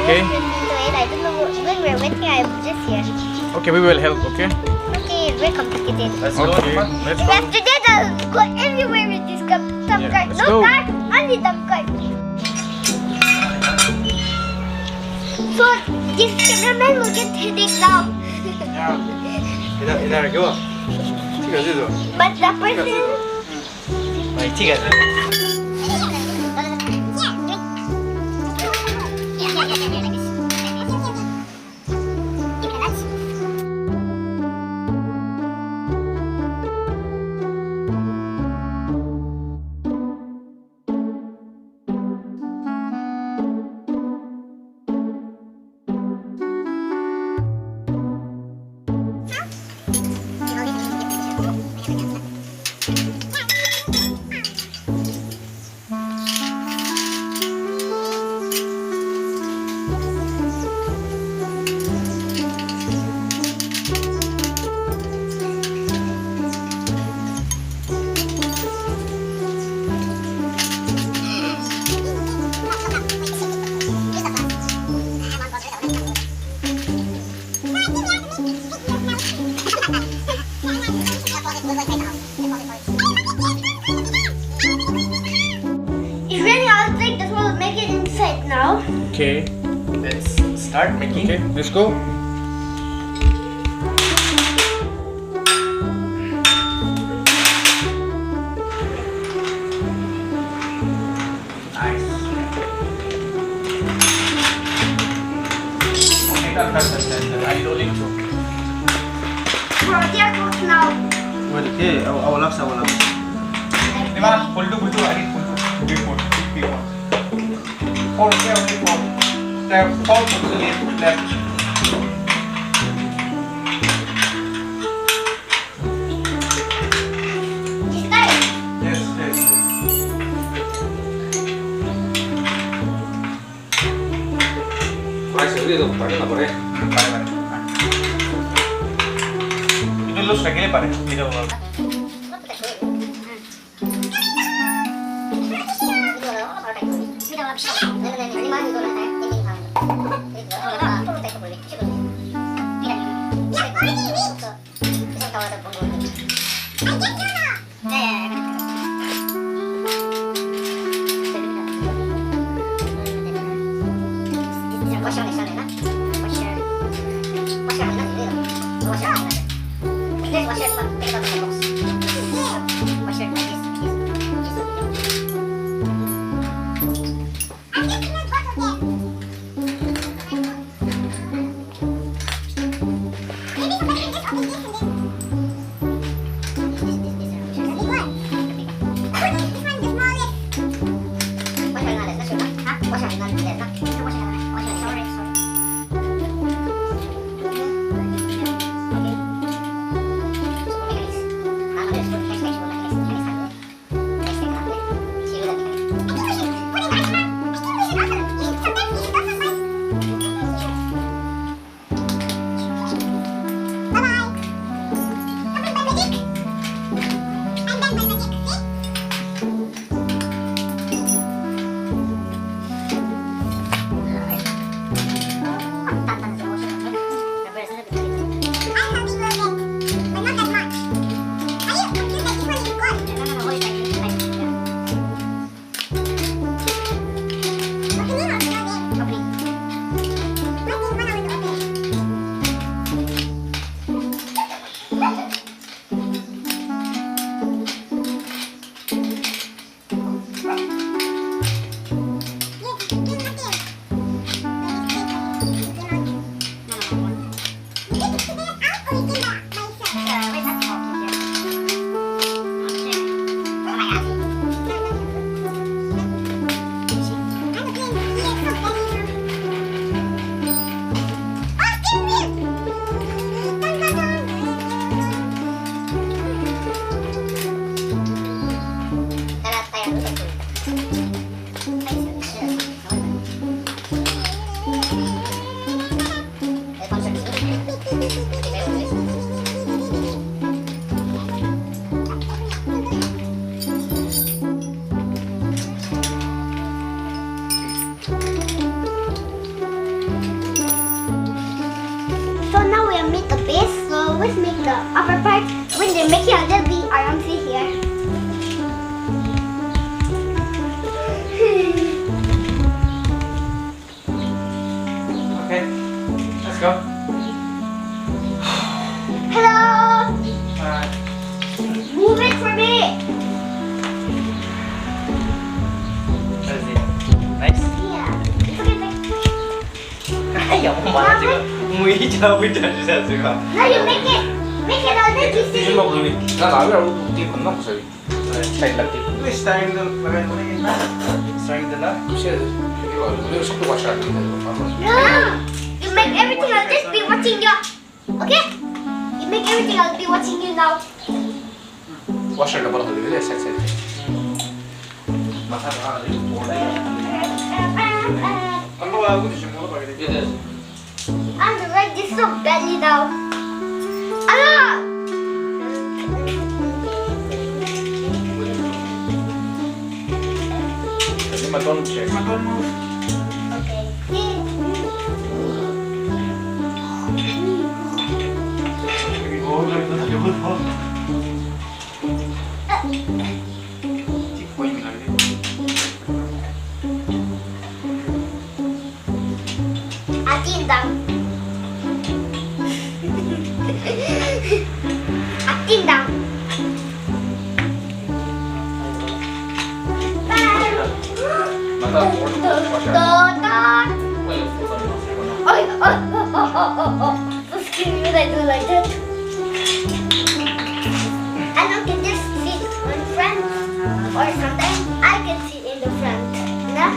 Okay. husband into it. I don't know when we're waiting. I'm just here. Okay, we will help. Okay. Okay, welcome to Kids. Let's go. Okay. Let's go. After that, I'll go everywhere with this dumb Yeah, cart. let's No go. cart, only dumb cart. So this cameraman will get headache now. 이따 이거 찍어줘도. But the person. 많이 찍어줘. It's raining outside. That's why we'll make it inside now. Okay. Let's start making. Okay. Let's go. Nice. Okay, done. I rolling too. Bro, they're cooked now. Okay, I will love. Lima, pull to. I need pull to. Big one. Four, only four. Step, four to the left. This time. Yes. 여기도 빠르나 보네. Pare. Itu lu segini pare. Video. always make the upper part. When they're making a little bit around here. Okay, let's go. Hello. Alright. Move it for me. That's it. Nice. Yeah. Look at that. Ayaw mo ba 지금? umuhijaw dyan siya 지금. Now you make it. Make it a little bit. Tignan mo kung 나 나를 어디 건너 보세요. 스타일 날 때. ito starring the lagay mo na yun na. Starring the na. 혹시 이거 우리 속도 같이 안 되는 거 봐봐. No. You make everything. I'll just be watching you. Okay? You make everything. I'll be watching you now. 와셔를 벌어서 이래 살살. Masarap ka rin. Ang bawa ko siya mo ba rin? 이제 I'm like this so badly now. Ah! Kasi don't check. Maton mo. Okay. Oh, lagi na nalibot mo. Checkpoint mo lagi. Acting down. Acting down. 맞다. 오늘 와셔. Da. Oh. So scary when I do like that. And I can just sit on front. Or sometimes I can sit in the front. No?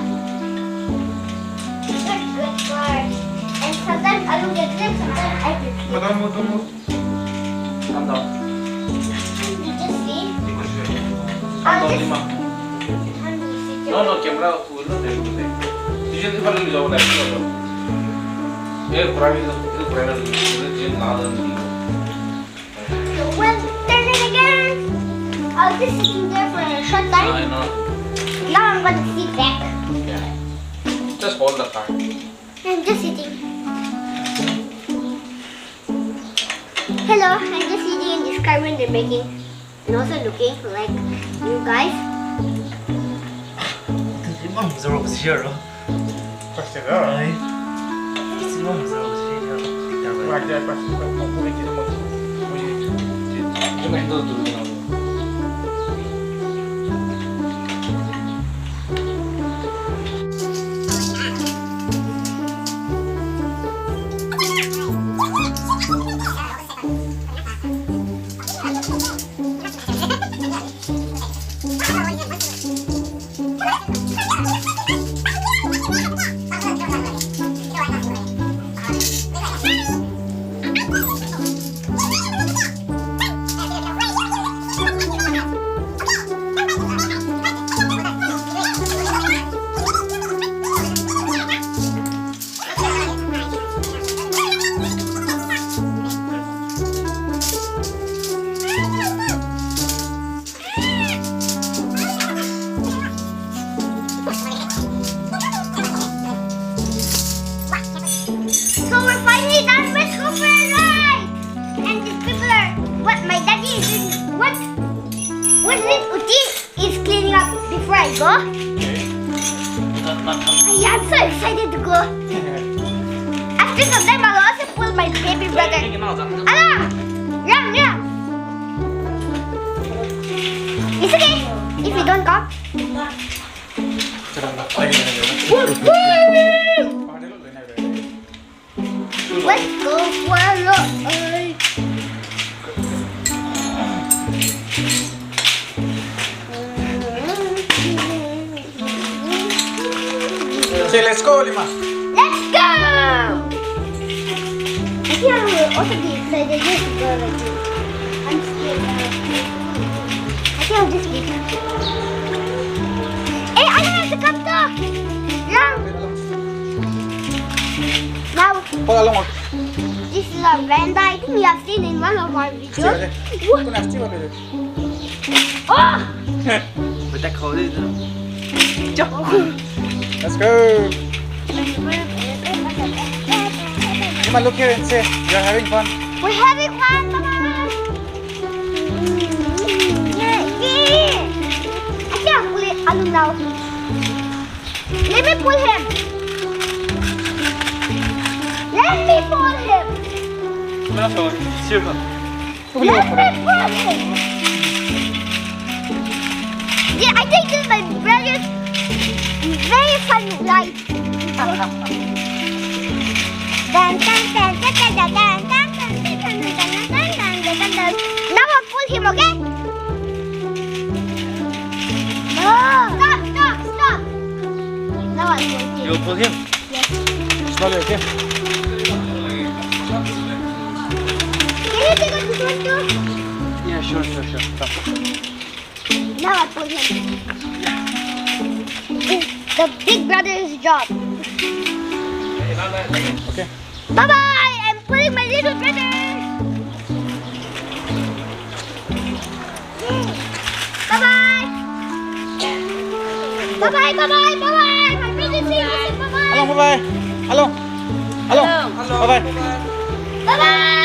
These are good cars. And sometimes I don't get them, sometimes I can sit. Maton mo. 간다. You just see? Hindi ko siya. I'll just Alima. 너너 캠era 그걸로 내고 돼. 이제 이발을 이거 내 이거. 얘 브라이드 이거 브라이드 지금 나는 이거. Well, turn it again. I was just sitting there for a short time. I know. Now I'm gonna sit back. Yeah. Just hold the car. I'm just sitting. Hello, I'm just sitting in this car when they're making and also looking like you guys. Ang muzawa ko siya, no? Kasi na. Ay. Ang muzawa ko siya. Wag dyan pa. Kukulit dito mo. 좀 힘들어 들고 나고. So we're finally done with Cooper Ride! And these people are what my daddy is doing. What is it? Uti is cleaning up before I go. I am so excited to go. After some time I'll also pull my baby brother. Alam! Ram! It's okay if you don't come. Let's go for a ride. Okay, let's go, Alima. Let's go! I think I will also be excited just to go like this. I'm scared now. I think I'll just be. Hey, I don't have to come to! Lang! Now, Hold along. this is a veranda. I think we have seen in one of our videos. What? Oh! But that call is. Let's go. Alima, look here and say, you're having fun. We're having fun. Bye-bye. I can't pull it Alu now. Let me pull him. Let me pull him. Kenapa? Siapa? Let me pull him. Yeah, I think this is my brother's very fun ride. Now I'll pull him, okay? No. Stop. Now I'll pull him. You pull him. Slowly, okay? Can you take us to one too? Yeah, sure. Stop. Now I'll pull him. It's the big brother's job. Okay. Bye-bye. I'm pulling my little brother. Bye-bye. Bye-bye. My brother's here. Bye-bye. Hello, bye-bye. Hello. Bye-bye. Bye-bye.